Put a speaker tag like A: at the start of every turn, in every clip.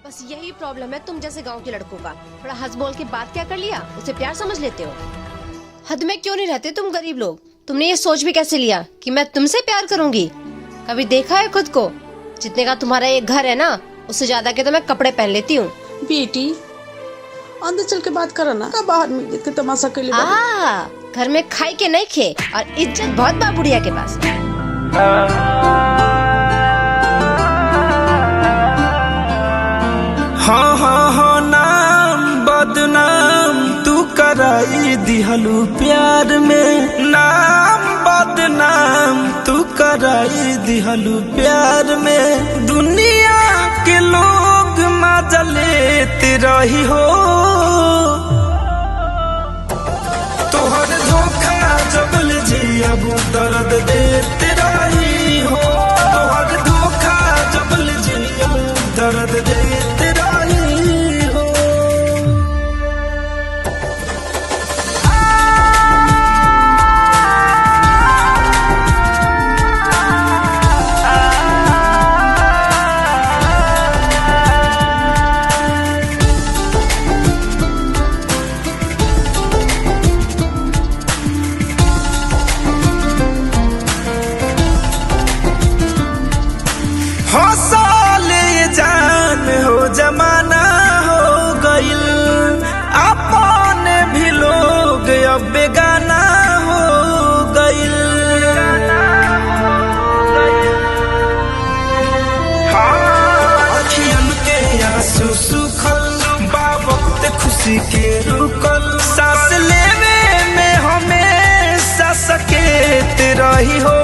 A: बस यही प्रॉब्लम है तुम जैसे गांव के लड़कों का। थोड़ा हंस बोल के बात क्या कर लिया, उसे प्यार समझ लेते हो। हद में क्यों नहीं रहते तुम गरीब लोग। तुमने ये सोच भी कैसे लिया कि मैं तुमसे प्यार करूंगी? कभी देखा है खुद को? जितने का तुम्हारा ये घर है ना, उससे ज्यादा के तो मैं कपड़े पहन लेती हूँ।
B: बेटी अंदर चल के बात करो ना, बाहर में देख के तमाशा के लिए।
A: घर में खाई के नहीं खे और इज्जत बहुत बा बुढ़िया के पास।
C: हाँ हाँ हाँ नाम बदनाम तू कराई दिहलू प्यार में, नाम बदनाम तू कराई दिहलू प्यार में। दुनिया के लोग मजा लेते रही हो, तोहर धोखा जबल जिया दर्द देते रही हो, तोहर धोखा जबल जिया दर्द देते रही हो। जमाना हो गइल अपन भी लोग अब बेगाना हो गइल। अखियन के आंसू सुखल बा वक्त खुशी के रुकल, सांस लेवे में हमेशा सकेत रही हो,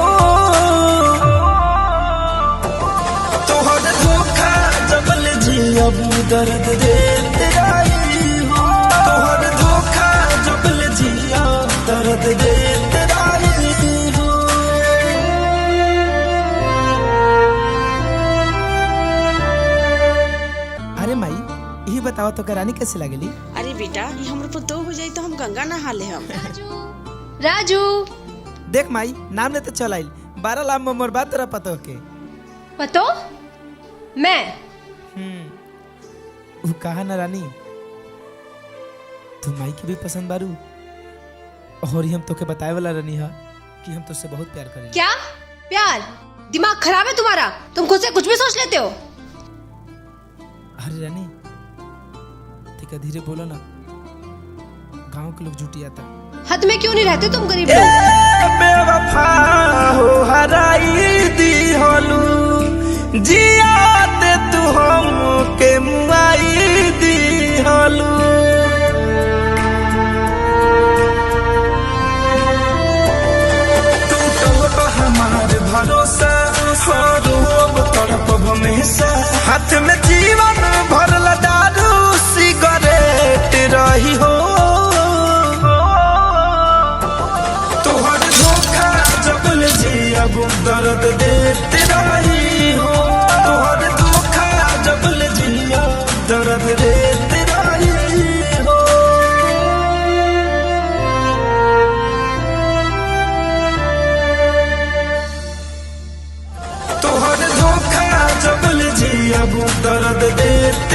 C: अब दर्द देते रही हो, तोहर धोखा जबल जिया दर्द देते रही हो।
D: अरे माई यही बताओ तो करानी कैसे लगेली?
B: अरे बेटा ये हमरे पर दो हो जाई तो हम गंगा नहा ले। हम
A: राजू
D: देख माई नाम लेते चल आइल 12 लाख में मोर बात तेरा पतो के
A: पतो मैं
D: वो कहा ना रानी, तू माई की भी पसंद बारू और हम तो के बताए वाला रानी हा कि हम तुझसे बहुत प्यार करें।
A: क्या प्यार? दिमाग खराब है तुम्हारा, तुम खुद से कुछ भी सोच लेते हो।
D: अरे रानी ठीक है धीरे बोलो ना, गांव के लोग जुटी आता।
A: हद में क्यों नहीं रहते तुम गरीब लोग।
C: बेवफा हो हराई दी होलू जियाते तू हम के मुआई दी होलू। टूटल हमार भरोसा रोब तड़प हमेशा, हाथ में जीवन भरल दारू सिगरेट रही हो, तोहर धोखा जबल जिया दर्द देते रही हो, तोहर धोखा जबल जिया दर्द देते रही हो। तोहर धोखा जबल जिया दर्द देते